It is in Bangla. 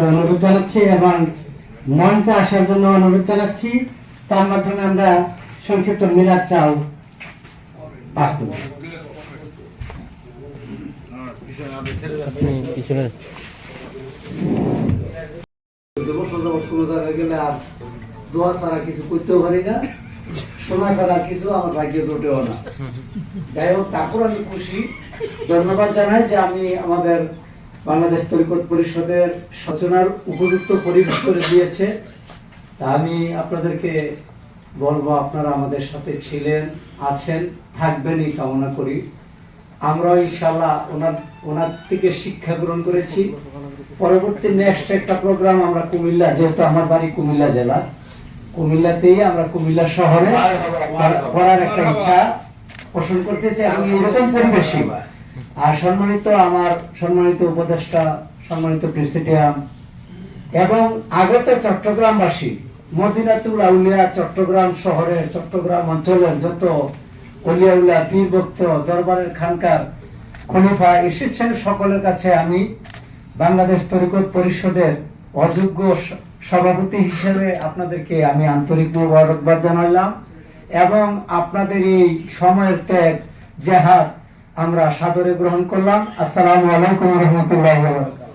অনুরোধ জানাচ্ছি এবং মঞ্চে আসার জন্য অনুরোধ জানাচ্ছি। তার মাধ্যমে আমরা সংক্ষিপ্ত মিলাদটাও পাঠ করব। দোয়া ছাড়া কিছু করতেও পারি না, শোনা ছাড়া কিছু আমার ভাগ্যে জোটেও না। যাই হোক, তারপর আমি খুশি, ধন্যবাদ জানাই যে আমি আমাদের বাংলাদেশ তরিকত পরিষদের সূচনার উপযুক্ত পরিবেশ করে দিয়েছে। তা আমি আপনাদেরকে বলবো, আপনারা আমাদের সাথে ছিলেন, আছেন, থাকবেন এই কামনা করি। আমরা ইনশাআল্লাহ ওনার থেকে শিক্ষা গ্রহণ করেছি। পরবর্তী নেক্সট একটা প্রোগ্রাম আমরা কুমিল্লা, যেহেতু আমার বাড়ি কুমিল্লা জেলা, কুমিল্লাতেই আমরা কুমিল্লা শহরে করার একটা ইচ্ছা পোষণ করতেছি এবং এরকম পরিবেশই। আর সম্মানিত উপদেষ্টা, সম্মানিত প্রেসিডিয়াম এবং আগত চট্টগ্রামবাসী, মদিনাতুল আউলিয়া চট্টগ্রাম শহরের, চট্টগ্রাম অঞ্চলের যত অলিয়া উলিয়া, পীর ভক্ত, দরবারের খানকার খলিফা এসেছেন, সকলের কাছে আমি বাংলাদেশ তরিকত পরিষদের অযোগ্য সভাপতি হিসেবে আপনাদেরকে আমি আন্তরিক মোবারকবাদ জানালাম এবং আপনাদের এই সময়ের ত্যাগ, জেহাদ আমরা সাদরে গ্রহণ করলাম। আসসালামু আলাইকুম ওয়া রাহমাতুল্লাহি ওয়া বারাকাতুহু।